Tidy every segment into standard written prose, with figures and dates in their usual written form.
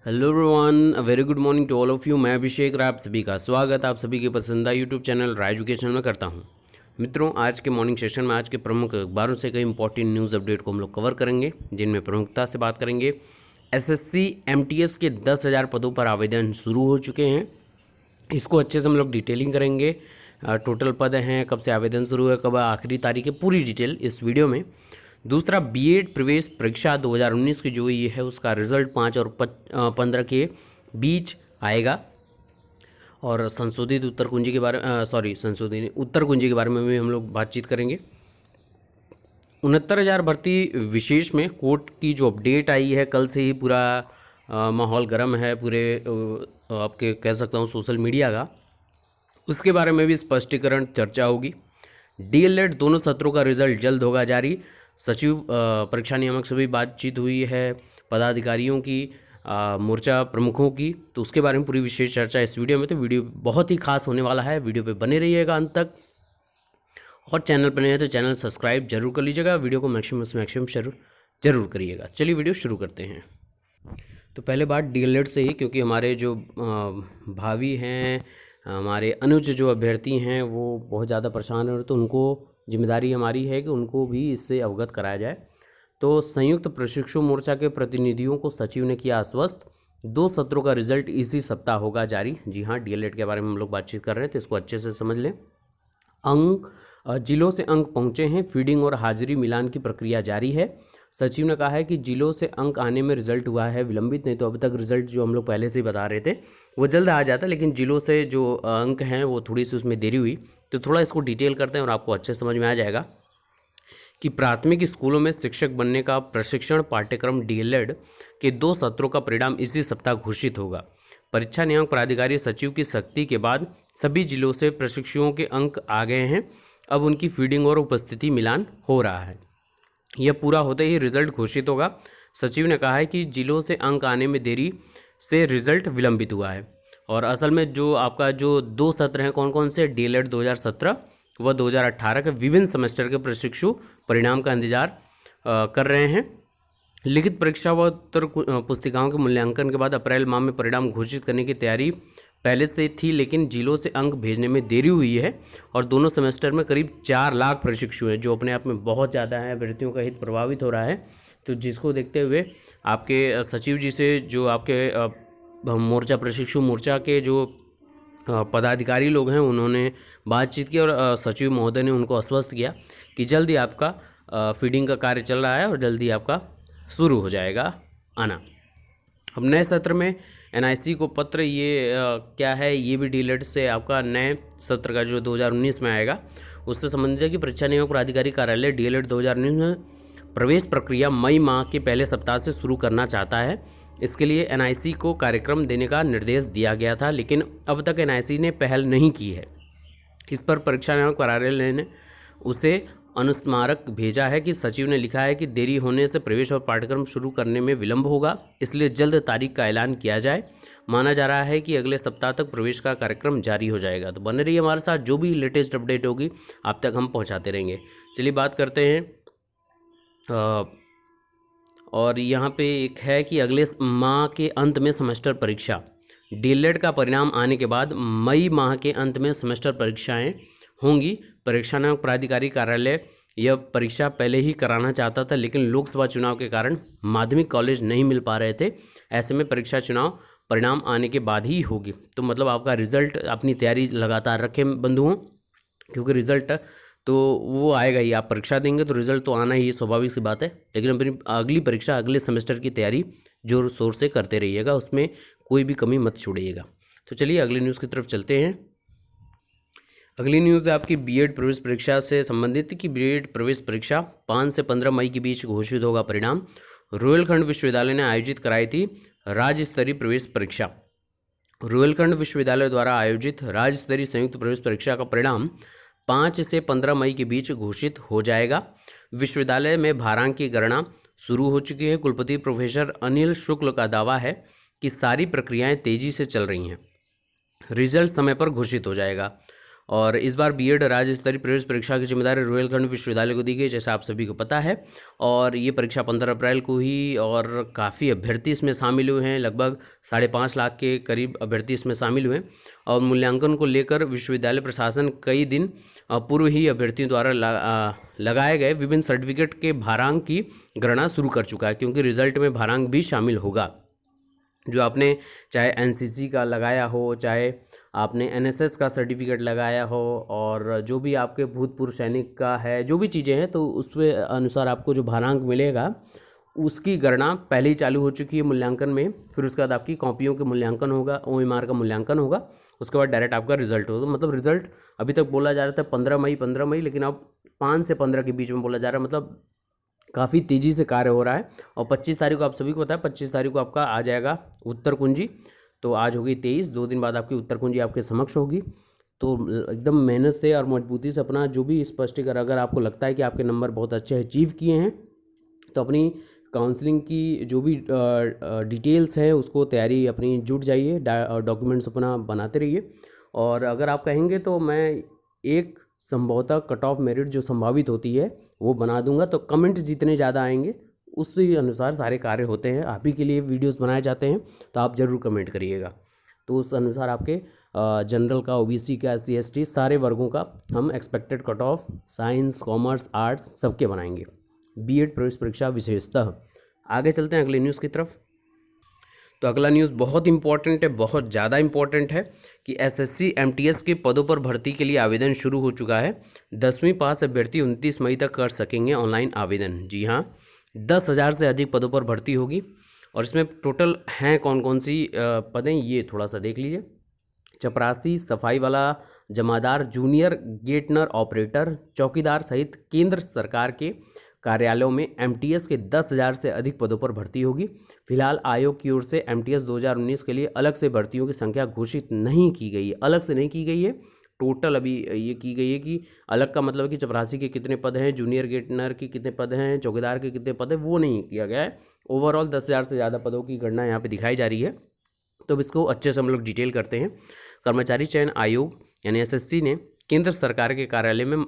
Hello everyone, a very good morning to all of you. मैं अभिषेक राय, आप सभी का स्वागत आप सभी के पसंदीदा यूट्यूब चैनल राय एजुकेशन में करता हूं। मित्रों, आज के मॉर्निंग सेशन में आज के प्रमुख अखबारों से कई इंपॉर्टेंट न्यूज़ अपडेट को हम लोग कवर करेंगे, जिनमें प्रमुखता से बात करेंगे एसएससी एमटीएस के 10,000 पदों पर आवेदन शुरू हो चुके हैं। इसको अच्छे से हम लोग डिटेलिंग करेंगे। टोटल पद हैं, कब से आवेदन शुरू है, कब आखिरी तारीख है, पूरी डिटेल इस वीडियो में। दूसरा, बीएड प्रवेश परीक्षा 2019 की जो हुई है उसका रिजल्ट 5 और 15 के बीच आएगा। और संशोधित उत्तर कुंजी के बारे संशोधित उत्तर कुंजी के बारे में भी हम लोग बातचीत करेंगे। 69,000 भर्ती विशेष में कोर्ट की जो अपडेट आई है, कल से ही पूरा माहौल गर्म है पूरे आपके कह सकता हूँ सोशल मीडिया का, उसके बारे में भी स्पष्टीकरण चर्चा होगी। डीएलएड दोनों सत्रों का रिजल्ट जल्द होगा जारी। सचिव परीक्षा नियामक से भी बातचीत हुई है, पदाधिकारियों की, मोर्चा प्रमुखों की, तो उसके बारे में पूरी विशेष चर्चा इस वीडियो में। तो वीडियो बहुत ही खास होने वाला है, वीडियो पे बने रहिएगा अंत तक। और चैनल पर नहीं है तो चैनल सब्सक्राइब जरूर कर लीजिएगा, वीडियो को मैक्सिमम से मैक्सिमम जरूर करिएगा। चलिए वीडियो शुरू करते हैं। तो पहले बात डीएलएड से ही, क्योंकि हमारे जो भावी हैं, हमारे अनुज जो अभ्यर्थी हैं वो बहुत ज़्यादा परेशान हैं, तो उनको जिम्मेदारी हमारी है कि उनको भी इससे अवगत कराया जाए। तो संयुक्त प्रशिक्षु मोर्चा के प्रतिनिधियों को सचिव ने किया आश्वस्त, 2 सत्रों का रिजल्ट इसी सप्ताह होगा जारी। जी हाँ, डीएलएड के बारे में हम लोग बातचीत कर रहे हैं, तो इसको अच्छे से समझ लें। जिलों से अंक पहुंचे हैं, फीडिंग और हाजिरी मिलान की प्रक्रिया जारी है। सचिव ने कहा है कि जिलों से अंक आने में रिजल्ट हुआ है विलंबित, नहीं तो अभी तक रिजल्ट जो हम लोग पहले से ही बता रहे थे वो जल्द आ जाता, लेकिन जिलों से जो अंक हैं वो थोड़ी सी उसमें देरी हुई। तो थोड़ा इसको डिटेल करते हैं और आपको अच्छे समझ में आ जाएगा कि प्राथमिक स्कूलों में शिक्षक बनने का प्रशिक्षण पाठ्यक्रम डीएलएड के 2 सत्रों का परिणाम इसी सप्ताह घोषित होगा। परीक्षा नियामक प्राधिकारी सचिव की सख्ती के बाद सभी जिलों से प्रशिक्षुओं के अंक आ गए हैं। अब उनकी फीडिंग और उपस्थिति मिलान हो रहा है। यह पूरा होते ही रिजल्ट घोषित होगा। सचिव ने कहा है कि जिलों से अंक आने में देरी से रिजल्ट विलंबित हुआ है। और असल में जो आपका जो 2 सत्र हैं, कौन कौन से, डीएलएड 2017 व 2018 के विभिन्न सेमेस्टर के प्रशिक्षु परिणाम का इंतजार कर रहे हैं। लिखित परीक्षा व उत्तर पुस्तिकाओं के मूल्यांकन के बाद अप्रैल माह में परिणाम घोषित करने की तैयारी पहले से थी, लेकिन जिलों से अंक भेजने में देरी हुई है। और दोनों सेमेस्टर में करीब 4 लाख प्रशिक्षु हैं, जो अपने आप में बहुत ज़्यादा है। अभ्यर्थियों का हित प्रभावित हो रहा है, तो जिसको देखते हुए आपके सचिव जी से जो आपके मोर्चा प्रशिक्षु मोर्चा के जो पदाधिकारी लोग हैं उन्होंने बातचीत की, और सचिव महोदय ने उनको आश्वस्त किया कि जल्दी आपका फीडिंग का कार्य चल रहा है और जल्दी आपका शुरू हो जाएगा आना। अब नए सत्र में एनआईसी को पत्र, ये क्या है, ये भी डीएलएड से आपका नए सत्र का जो 2019 में आएगा उससे संबंधित है कि परीक्षा नियामक प्राधिकारी कार्यालय डीएलएड 2019 में प्रवेश प्रक्रिया मई माह के पहले सप्ताह से शुरू करना चाहता है। इसके लिए एनआईसी को कार्यक्रम देने का निर्देश दिया गया था, लेकिन अब तक एनआईसी ने पहल नहीं की है। इस पर परीक्षा नियामक कार्यालय ने उसे अनुस्मारक भेजा है कि सचिव ने लिखा है कि देरी होने से प्रवेश और पाठ्यक्रम शुरू करने में विलंब होगा, इसलिए जल्द तारीख का ऐलान किया जाए। माना जा रहा है कि अगले सप्ताह तक प्रवेश का कार्यक्रम जारी हो जाएगा। तो बने रहिए हमारे साथ, जो भी लेटेस्ट अपडेट होगी आप तक हम पहुंचाते रहेंगे। चलिए बात करते हैं, और यहाँ पे एक है कि अगले माह के अंत में सेमेस्टर परीक्षा, डीएलएड का परिणाम आने के बाद मई माह के अंत में सेमेस्टर परीक्षाएं होंगी। परीक्षा नियामक प्राधिकारी कार्यालय यह परीक्षा पहले ही कराना चाहता था, लेकिन लोकसभा चुनाव के कारण माध्यमिक कॉलेज नहीं मिल पा रहे थे। ऐसे में परीक्षा चुनाव परिणाम आने के बाद ही होगी। तो मतलब आपका रिजल्ट, अपनी तैयारी लगातार रखें बंधुओं, क्योंकि रिजल्ट तो वो आएगा ही। आप परीक्षा देंगे तो रिजल्ट तो आना ही स्वाभाविक सी बात है, लेकिन अपनी अगली परीक्षा, अगले सेमेस्टर की तैयारी जोर शोर से करते रहिएगा, उसमें कोई भी कमी मत छोड़िएगा। तो चलिए अगली न्यूज़ की तरफ चलते हैं। अगली न्यूज़ है आपकी बीएड प्रवेश परीक्षा से संबंधित कि बीएड प्रवेश परीक्षा 5 से 15 मई के बीच घोषित होगा परिणाम। रोहिलखंड विश्वविद्यालय ने आयोजित कराई थी राज्य स्तरीय प्रवेश परीक्षा। रोहिलखंड विश्वविद्यालय द्वारा आयोजित राज्य स्तरीय संयुक्त प्रवेश परीक्षा का परिणाम 5 से 15 मई के बीच घोषित हो जाएगा। विश्वविद्यालय में भारांक की गणना शुरू हो चुकी है। कुलपति प्रोफेसर अनिल शुक्ल का दावा है कि सारी प्रक्रियाएं तेजी से चल रही हैं, रिजल्ट समय पर घोषित हो जाएगा। और इस बार बीएड राज्य स्तरीय प्रवेश परीक्षा की जिम्मेदारी रोहिलखंड विश्वविद्यालय को दी गई, जैसा आप सभी को पता है। और ये परीक्षा 15 अप्रैल को ही, और काफ़ी अभ्यर्थी इसमें शामिल हुए हैं, लगभग 5.5 लाख के करीब अभ्यर्थी इसमें शामिल हुए। और मूल्यांकन को लेकर विश्वविद्यालय प्रशासन कई दिन पूर्व ही अभ्यर्थियों द्वारा लगाए गए विभिन्न सर्टिफिकेट के भारांक की गणना शुरू कर चुका है, क्योंकि रिजल्ट में भारांक भी शामिल होगा। जो आपने चाहे एनसीसी का लगाया हो, चाहे आपने एनएसएस का सर्टिफिकेट लगाया हो, और जो भी आपके भूतपूर्व सैनिक का है, जो भी चीज़ें हैं, तो उसके अनुसार आपको जो भारांक मिलेगा उसकी गणना पहले ही चालू हो चुकी है मूल्यांकन में। फिर उसके बाद आपकी कॉपियों के मूल्यांकन होगा, ओएमआर का मूल्यांकन होगा, उसके बाद डायरेक्ट आपका रिजल्ट होगा। मतलब रिजल्ट अभी तक बोला जा रहा था 15 मई, लेकिन अब 5 से 15 के बीच में बोला जा रहा है। मतलब काफ़ी तेज़ी से कार्य हो रहा है। और 25 तारीख को आप सभी को पता है, 25 तारीख को आपका आ जाएगा उत्तर कुंजी। तो आज हो गई 23, 2 दिन बाद आपकी उत्तर कुंजी आपके समक्ष होगी। तो एकदम मेहनत से और मजबूती से अपना जो भी स्पष्टीकरण, अगर आपको लगता है कि आपके नंबर बहुत अच्छे अचीव किए हैं, तो अपनी काउंसलिंग की जो भी डिटेल्स है उसको तैयारी अपनी जुट जाइए, डॉक्यूमेंट्स अपना बनाते रहिए। और अगर आप कहेंगे तो मैं एक संभवतः कट ऑफ मेरिट जो संभावित होती है वो बना दूंगा। तो कमेंट जितने ज़्यादा आएंगे उसी अनुसार सारे कार्य होते हैं। आप ही के लिए वीडियोस बनाए जाते हैं, तो आप ज़रूर कमेंट करिएगा। तो उस अनुसार आपके जनरल का, ओबीसी का, एससी एसटी सारे वर्गों का हम expected cut off science, commerce, arts सबके बनाएंगे, बीएड प्रवेश परीक्षा विशेषतः। आगे चलते हैं अगले न्यूज़ की तरफ। तो अगला न्यूज़ बहुत इंपॉर्टेंट है, बहुत ज़्यादा इंपॉर्टेंट है कि एसएससी एमटीएस के पदों पर भर्ती के लिए आवेदन शुरू हो चुका है। 10वीं पास अभ्यर्थी 29 मई तक कर सकेंगे ऑनलाइन आवेदन। जी हाँ, 10,000 से अधिक पदों पर भर्ती होगी। और इसमें टोटल हैं कौन कौन सी पदें, ये थोड़ा सा देख लीजिए। चपरासी, सफाई वाला, जमादार, जूनियर गेटनर ऑपरेटर, चौकीदार सहित केंद्र सरकार के कार्यालयों में एमटीएस के 10,000 से अधिक पदों पर भर्ती होगी। फिलहाल आयोग की ओर से एमटीएस 2019 के लिए अलग से भर्तियों की संख्या घोषित नहीं की गई है, अलग से नहीं की गई है। टोटल अभी ये की गई है कि अलग का मतलब कि चपरासी के कितने पद हैं, जूनियर गेटनर के कितने पद हैं, चौकीदार के कितने पद हैं, वो नहीं किया गया है। ओवरऑल 10,000 से ज़्यादा पदों की गणना यहाँ पे दिखाई जा रही है। तो अब इसको अच्छे से हम लोग डिटेल करते हैं। कर्मचारी चयन आयोग यानी एसएससी ने केंद्र सरकार के कार्यालय में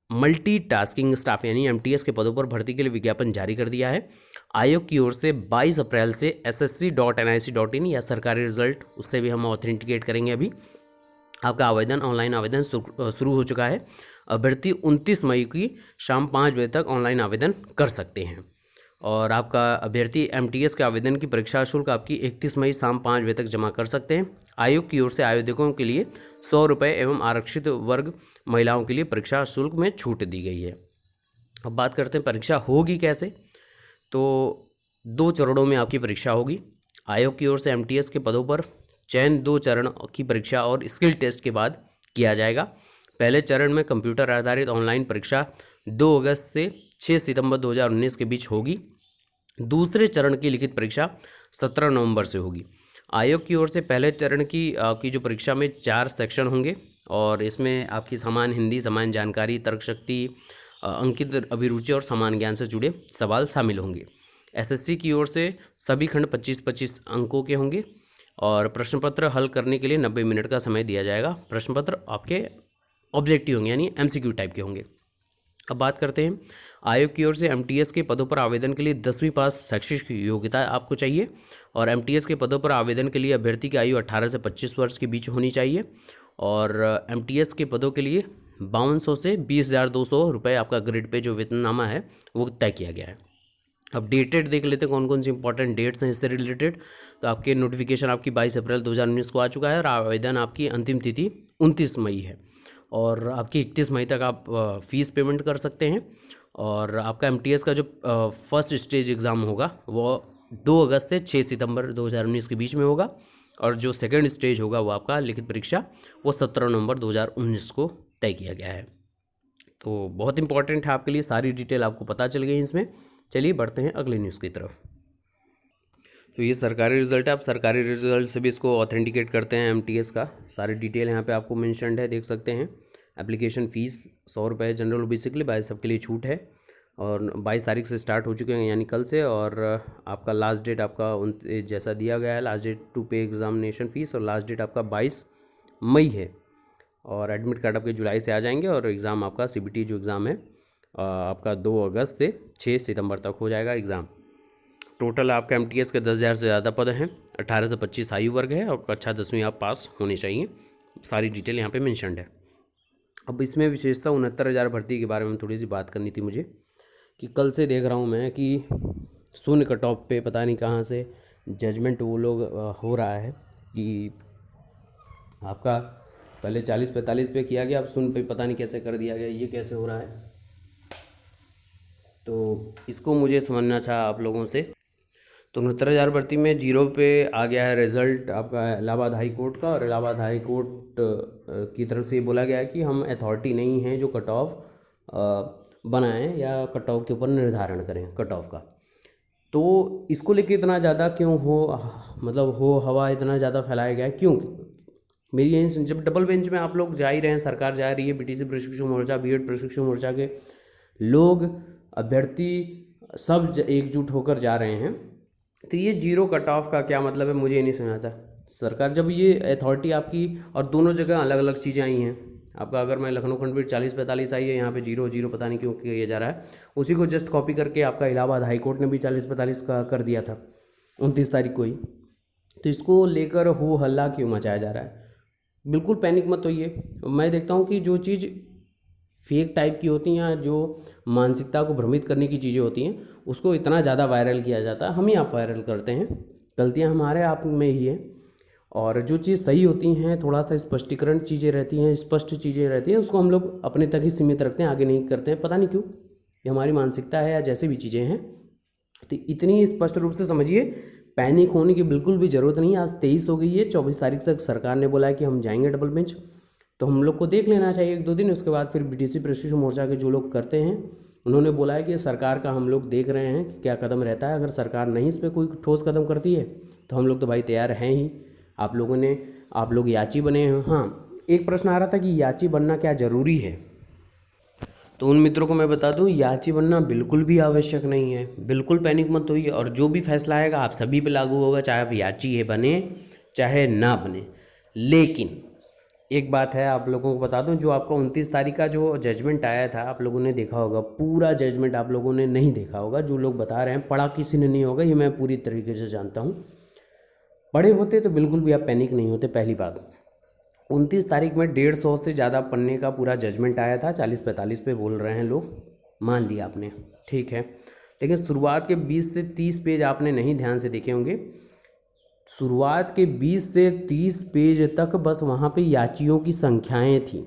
मल्टीटास्किंग स्टाफ यानी एमटीएस के पदों पर भर्ती के लिए विज्ञापन जारी कर दिया है। आयोग की ओर से 22 अप्रैल से ssc.nic.in या सरकारी रिजल्ट, उससे भी हम ऑथेंटिकेट करेंगे। अभी आपका आवेदन, ऑनलाइन आवेदन शुरू हो चुका है। अभ्यर्थी 29 मई की शाम 5 बजे तक ऑनलाइन आवेदन कर सकते हैं। और आपका अभ्यर्थी एमटीएस के आवेदन की परीक्षा शुल्क आपकी 31 मई शाम 5 बजे तक जमा कर सकते हैं। आयोग की ओर से आवेदकों के लिए 100 रुपये एवं आरक्षित वर्ग महिलाओं के लिए परीक्षा शुल्क में छूट दी गई है। अब बात करते हैं परीक्षा होगी कैसे। तो 2 चरणों में आपकी परीक्षा होगी। आयोग की ओर से एमटीएस के पदों पर चयन 2 चरण की परीक्षा और स्किल टेस्ट के बाद किया जाएगा। पहले चरण में कंप्यूटर आधारित ऑनलाइन परीक्षा 2 अगस्त से 6 सितंबर 2019 के बीच होगी। दूसरे चरण की लिखित परीक्षा 17 नवंबर से होगी। आयोग की ओर से पहले चरण की जो परीक्षा में 4 सेक्शन होंगे, और इसमें आपकी समान हिंदी, समान जानकारी, तर्क शक्ति, अंकित अभिरुचि और समान ज्ञान से जुड़े सवाल शामिल होंगे। एसएससी की ओर से सभी खंड 25-25 अंकों के होंगे, और प्रश्न पत्र हल करने के लिए 90 मिनट का समय दिया जाएगा। प्रश्न पत्र आपके ऑब्जेक्टिव होंगे यानी एमसीक्यू टाइप के होंगे। अब बात करते हैं आयोग की ओर से एमटीएस के पदों पर आवेदन के लिए 10वीं पास शैक्षिक योग्यता आपको चाहिए। और एमटीएस के पदों पर आवेदन के लिए अभ्यर्थी की आयु 18 से 25 वर्ष के बीच होनी चाहिए। और एमटीएस के पदों के लिए 5200 से 20,200 रुपये आपका ग्रेड पे जो वेतननामा है वो तय किया गया है। अब डेटेड देख लेते हैं कौन कौन सी इंपॉर्टेंट डेट्स हैं इससे रिलेटेड। तो आपके नोटिफिकेशन आपकी 22 अप्रैल 2019 को आ चुका है, और आवेदन आपकी अंतिम तिथि 29 मई है। और आपकी 31 मई तक आप फीस पेमेंट कर सकते हैं। और आपका एमटीएस का जो फर्स्ट स्टेज एग्ज़ाम होगा वो 2 अगस्त से 6 सितंबर 2019 के बीच में होगा। और जो सेकंड स्टेज होगा वो आपका लिखित परीक्षा वो 17 नवंबर 2019 को तय किया गया है। तो बहुत इंपॉर्टेंट है आपके लिए, सारी डिटेल आपको पता चल गई इसमें। चलिए बढ़ते हैं अगले न्यूज़ की तरफ। तो ये सरकारी रिजल्ट है। आप सरकारी रिजल्ट से भी इसको ऑथेंटिकेट करते हैं एमटीएस का। सारी डिटेल यहाँ पे आपको मेंशन्ड है, देख सकते हैं। एप्लीकेशन फ़ीस 100 रुपये जनरल ओबीसी के लिए, 22 सबके लिए छूट है। और 22 तारीख से स्टार्ट हो चुके हैं यानी कल से। और आपका लास्ट डेट आपका जैसा दिया गया है, लास्ट डेट टू पे एग्जामिनेशन फ़ीस, और लास्ट डेट आपका 22 मई है। और एडमिट कार्ड आपके जुलाई से आ जाएंगे और एग्ज़ाम आपका CBT जो एग्ज़ाम है आपका 2 अगस्त से 6 सितंबर तक हो जाएगा एग्ज़ाम। टोटल आपका MTS के 10,000 से ज़्यादा पद हैं, 18 से 25 आयु वर्ग है और कक्षा 10वीं आप पास होने चाहिए। सारी डिटेल यहाँ पे मेंशन्ड है। अब इसमें विशेषता 69,000 भर्ती के बारे में थोड़ी सी बात करनी थी मुझे, कि कल से देख रहा हूँ मैं कि शून्य कट ऑफ पे पता नहीं कहाँ से जजमेंट वो लोग हो रहा है कि आपका पहले 40-45 पे किया गया, अब शून्य पे पता नहीं कैसे कर दिया गया, ये कैसे हो रहा है। तो इसको मुझे समझना था आप लोगों से। तो 69,000 भर्ती में 0 पे आ गया है रिज़ल्ट आपका इलाहाबाद हाई कोर्ट का, और इलाहाबाद हाई कोर्ट की तरफ से ये बोला गया है कि हम अथॉरिटी नहीं हैं जो कट ऑफ बनाएं या कट ऑफ के ऊपर निर्धारण करें कट ऑफ का। तो इसको लेके इतना ज़्यादा क्यों हो हवा इतना ज़्यादा फैलाया गया है क्यों? मेरी यही, जब डबल बेंच में आप लोग जा ही रहे हैं, सरकार जा रही है, BTC प्रशिक्षु मोर्चा, B.Ed प्रशिक्षु मोर्चा के लोग, अभ्यर्थी सब एकजुट होकर जा रहे हैं, तो ये 0 कट ऑफ का क्या मतलब है मुझे ये नहीं समझ आता। सरकार जब ये अथॉरिटी आपकी, और दोनों जगह अलग अलग चीज़ें आई हैं आपका, अगर मैं लखनऊ खंडपीठ 40-45 आई है, यहाँ पे 0 पता नहीं क्यों किया जा रहा है, उसी को जस्ट कॉपी करके आपका इलाहाबाद हाई कोर्ट ने भी 40-45 का कर दिया था 29 तारीख को ही। तो इसको लेकर हो हल्ला क्यों मचाया जा रहा है? बिल्कुल पैनिक मत होइए। मैं देखता हूँ कि जो चीज़ फेक टाइप की होती हैं, जो मानसिकता को भ्रमित करने की चीज़ें होती हैं, उसको इतना ज़्यादा वायरल किया जाता है, हम ही आप वायरल करते हैं, गलतियाँ हमारे आप में ही है। और जो चीज़ सही होती हैं, थोड़ा सा स्पष्टीकरण चीज़ें रहती हैं, स्पष्ट चीज़ें रहती हैं, उसको हम लोग अपने तक ही सीमित रखते हैं, आगे नहीं करते हैं, पता नहीं क्यों, ये हमारी मानसिकता है या जैसे भी चीज़ें हैं। तो इतनी स्पष्ट रूप से समझिए, पैनिक होने की बिल्कुल भी ज़रूरत नहीं। आज 23 हो गई है, 24 तारीख तक सरकार ने बोला है कि हम जाएंगे डबल बेंच, तो हम लोग को देख लेना चाहिए 1-2 दिन। उसके बाद फिर BTC प्रशिक्षु मोर्चा के जो लोग करते हैं, उन्होंने बोला है कि सरकार का हम लोग देख रहे हैं कि क्या कदम रहता है। अगर सरकार नहीं इस पर कोई ठोस कदम करती है तो हम लोग तो भाई तैयार हैं ही। आप लोग याची बने हैं। हाँ, एक प्रश्न आ रहा था कि याची बनना क्या ज़रूरी है, तो उन मित्रों को मैं बता दूं, याची बनना बिल्कुल भी आवश्यक नहीं है। बिल्कुल पैनिक मत होइए, और जो भी फैसला आएगा आप सभी पे लागू होगा, चाहे आप याची बने चाहे ना बने। लेकिन एक बात है, आप लोगों को बता दूं, जो आपका 29 तारीख का जो जजमेंट आया था, आप लोगों ने देखा होगा। पूरा जजमेंट आप लोगों ने नहीं देखा होगा, जो लोग बता रहे हैं, पढ़ा किसी ने नहीं होगा, ये मैं पूरी तरीके से जानता हूँ। पढ़े होते तो बिल्कुल भी आप पैनिक नहीं होते। पहली बात, 29 तारीख में 150 से ज़्यादा पन्ने का पूरा जजमेंट आया था। 40-45 पे बोल रहे हैं लोग, मान लिया आपने, ठीक है। लेकिन शुरुआत के 20 से 30 पेज आपने नहीं ध्यान से देखे होंगे। शुरुआत के 20 से 30 पेज तक बस वहाँ पे याचियों की संख्याएं थी।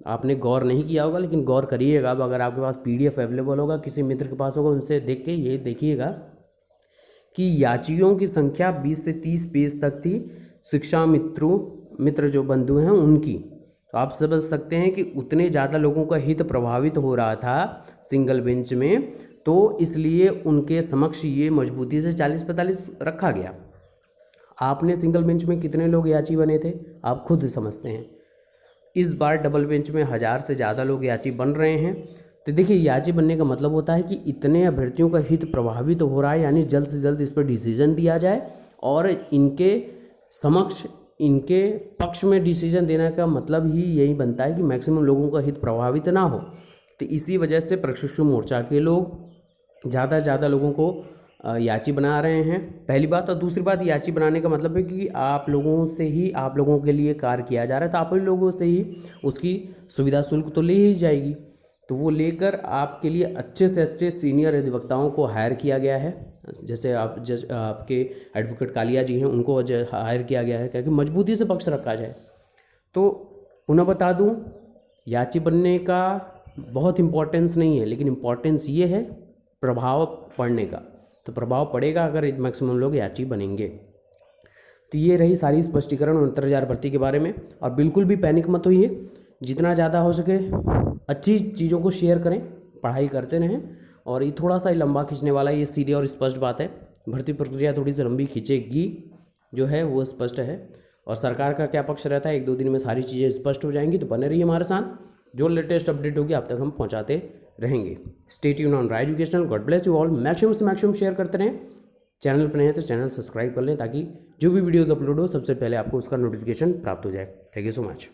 आपने गौर नहीं किया होगा, लेकिन गौर करिएगा। अब अगर आपके पास PDF अवेलेबल होगा, किसी मित्र के पास होगा, उनसे देख के ये देखिएगा कि याचियों की संख्या 20 से 30 पेज तक थी। शिक्षा मित्र जो बंधु हैं उनकी, तो आप समझ सकते हैं कि उतने ज़्यादा लोगों का हित प्रभावित हो रहा था सिंगल बेंच में, तो इसलिए उनके समक्ष ये मजबूती से 40-45 रखा गया। आपने सिंगल बेंच में कितने लोग याची बने थे आप खुद समझते हैं। इस बार डबल बेंच में 1000 से ज़्यादा लोग याची बन रहे हैं। तो देखिए, याची बनने का मतलब होता है कि इतने अभ्यर्थियों का हित प्रभावित हो रहा है, यानी जल्द से जल्द इस पर डिसीजन दिया जाए, और इनके समक्ष, इनके पक्ष में डिसीजन देने का मतलब ही यही बनता है कि मैक्सिमम लोगों का हित प्रभावित ना हो। तो इसी वजह से प्रशिक्षु मोर्चा के लोग ज़्यादा से ज़्यादा लोगों को याची बना रहे हैं, पहली बात। और दूसरी बात, याची बनाने का मतलब है कि आप लोगों से ही, आप लोगों के लिए कार्य किया जा रहा है, तो आप लोगों से ही उसकी सुविधा शुल्क तो ले ही जाएगी। तो वो लेकर आपके लिए अच्छे से अच्छे सीनियर अधिवक्ताओं को हायर किया गया है। जैसे आपके एडवोकेट कालिया जी हैं, उनको हायर किया गया है क्योंकि मजबूती से पक्ष रखा जाए। तो पुनः बता दूं, याची बनने का बहुत इम्पोर्टेंस नहीं है, लेकिन इम्पोर्टेंस ये है प्रभाव पड़ने का। तो प्रभाव पड़ेगा अगर मैक्सिमम लोग याची बनेंगे। तो ये रही सारी स्पष्टीकरण 69,000 भर्ती के बारे में। और बिल्कुल भी पैनिक मत होइए, जितना ज़्यादा हो सके अच्छी चीज़ों को शेयर करें, पढ़ाई करते रहें। और ये थोड़ा सा लंबा खींचने वाला, ये सीधी और स्पष्ट बात है। भर्ती प्रक्रिया थोड़ी सी लंबी खींचेगी, जो है वो स्पष्ट है। और सरकार का क्या पक्ष रहता है, 1-2 दिन में सारी चीज़ें स्पष्ट हो जाएंगी। तो बने रहिए हमारे साथ, जो लेटेस्ट अपडेट होगी आप तक हम पहुँचाते रहेंगे। Stay tuned on Rai educational. God bless you all. Maximum से मैक्सिमम शेयर करते रहें। चैनल पर नए हैं तो चैनल सब्सक्राइब कर लें, ताकि जो भी वीडियोज़ अपलोड हो सबसे पहले आपको उसका नोटिफिकेशन प्राप्त हो जाए। Thank you so much.